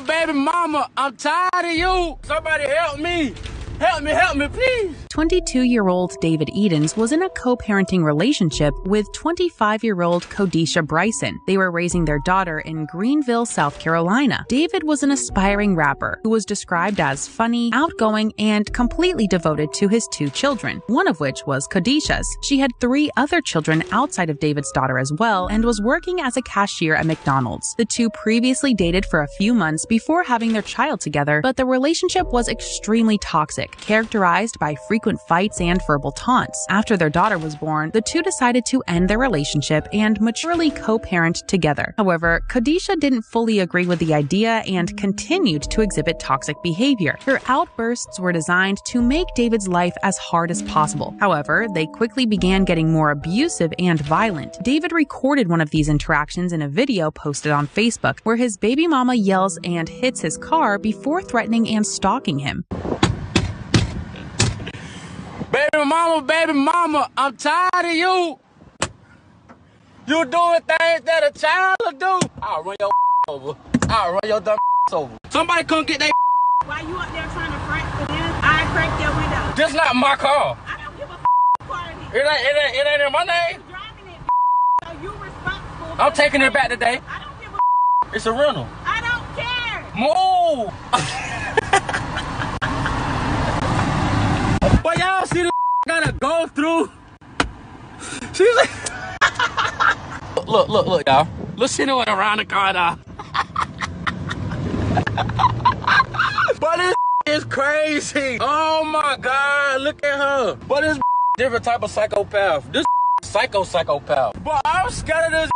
Baby mama, I'm tired of you. Somebody help me. Help me, please. 22-year-old David Edens was in a co-parenting relationship with 25-year-old Kodisha Bryson. They were raising their daughter in Greenville, South Carolina. David was an aspiring rapper who was described as funny, outgoing, and completely devoted to his 2 children, one of which was Kodisha's. She had 3 other children outside of David's daughter as well and was working as a cashier at McDonald's. The 2 previously dated for a few months before having their child together, but the relationship was extremely toxic, characterized by frequent fights and verbal taunts. After their daughter was born, the 2 decided to end their relationship and maturely co-parent together. However, Kodisha didn't fully agree with the idea and continued to exhibit toxic behavior. Her outbursts were designed to make David's life as hard as possible. However, they quickly began getting more abusive and violent. David recorded one of these interactions in a video posted on Facebook, where his baby mama yells and hits his car before threatening and stalking him. Baby mama, I'm tired of you. You doing things that a child will do. I'll run your over. I'll run your dumb over. Somebody come get that. Why you up there trying to front for them? I cracked your window. This not my car. I don't give a quality. It ain't in my name. You driving it, so you responsible. I'm taking it back today. I don't give a. It's a rental. I don't care. Move. But y'all see the gotta go through. She's like, look, y'all. Look, she went around the car now. But this is crazy. Oh my God, look at her. But this different type of psychopath. This psychopath. But I'm scared of this.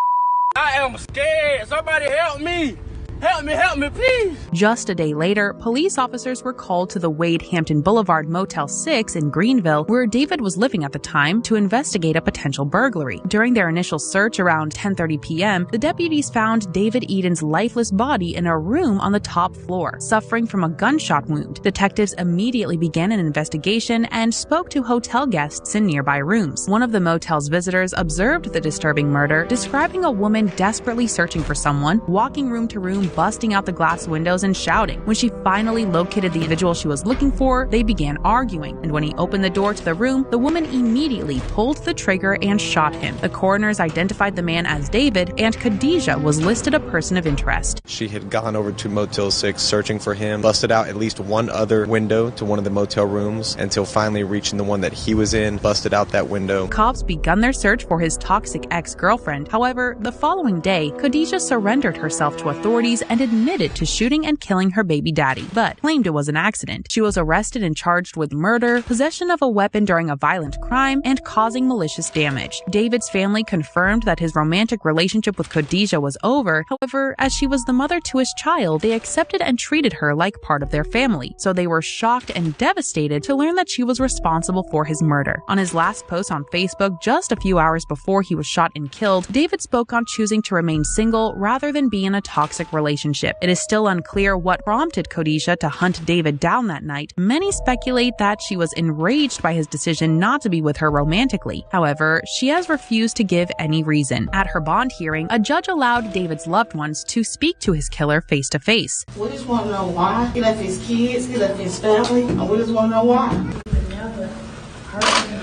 I am scared. Somebody help me. Help me, please. Just a day later, police officers were called to the Wade Hampton Boulevard Motel 6 in Greenville, where David was living at the time, to investigate a potential burglary. During their initial search around 10:30 p.m., the deputies found David Edens' lifeless body in a room on the top floor, suffering from a gunshot wound. Detectives immediately began an investigation and spoke to hotel guests in nearby rooms. One of the motel's visitors observed the disturbing murder, describing a woman desperately searching for someone, walking room to room, busting out the glass windows and shouting. When she finally located the individual she was looking for, they began arguing, and when he opened the door to the room, the woman immediately pulled the trigger and shot him. The coroners identified the man as David, and Khadijah was listed a person of interest. She had gone over to Motel 6 searching for him, busted out at least one other window to one of the motel rooms, until finally reaching the one that he was in, busted out that window. Cops begun their search for his toxic ex-girlfriend. However, the following day, Khadijah surrendered herself to authorities and admitted to shooting and killing her baby daddy, but claimed it was an accident. She was arrested and charged with murder, possession of a weapon during a violent crime, and causing malicious damage. David's family confirmed that his romantic relationship with Khadijah was over. However, as she was the mother to his child, they accepted and treated her like part of their family, so they were shocked and devastated to learn that she was responsible for his murder. On his last post on Facebook, just a few hours before he was shot and killed, David spoke on choosing to remain single rather than be in a toxic relationship. It is still unclear what prompted Kodisha to hunt David down that night. Many speculate that she was enraged by his decision not to be with her romantically. However, she has refused to give any reason. At her bond hearing, a judge allowed David's loved ones to speak to his killer face to face. We just want to know why. He left his kids, he left his family, and we just want to know why.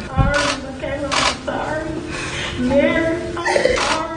I'm sorry. Mary, I'm sorry.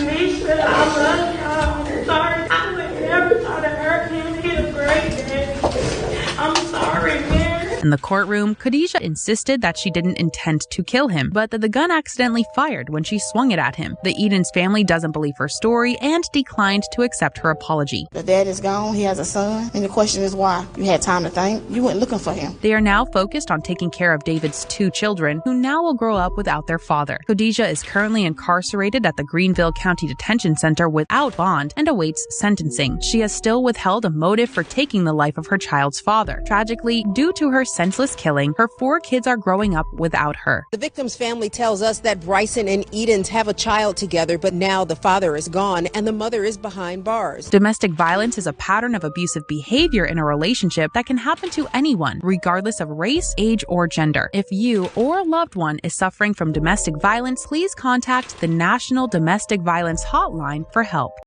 Nisha, I love y'all. I'm sorry. I would never try to hurt him. He's a great daddy. I'm sorry, Mary. In the courtroom, Khadijah insisted that she didn't intend to kill him, but that the gun accidentally fired when she swung it at him. The Edens family doesn't believe her story and declined to accept her apology. The dad is gone, he has a son, and the question is why. You had time to think, you weren't looking for him. They are now focused on taking care of David's 2 children, who now will grow up without their father. Khadijah is currently incarcerated at the Greenville County Detention Center without bond and awaits sentencing. She has still withheld a motive for taking the life of her child's father. Tragically, due to her senseless killing, her 4 kids are growing up without her. The victim's family tells us that Bryson and Edens have a child together, but now the father is gone and the mother is behind bars. Domestic violence is a pattern of abusive behavior in a relationship that can happen to anyone, regardless of race, age, or gender. If you or a loved one is suffering from domestic violence, please contact the National Domestic Violence Hotline for help.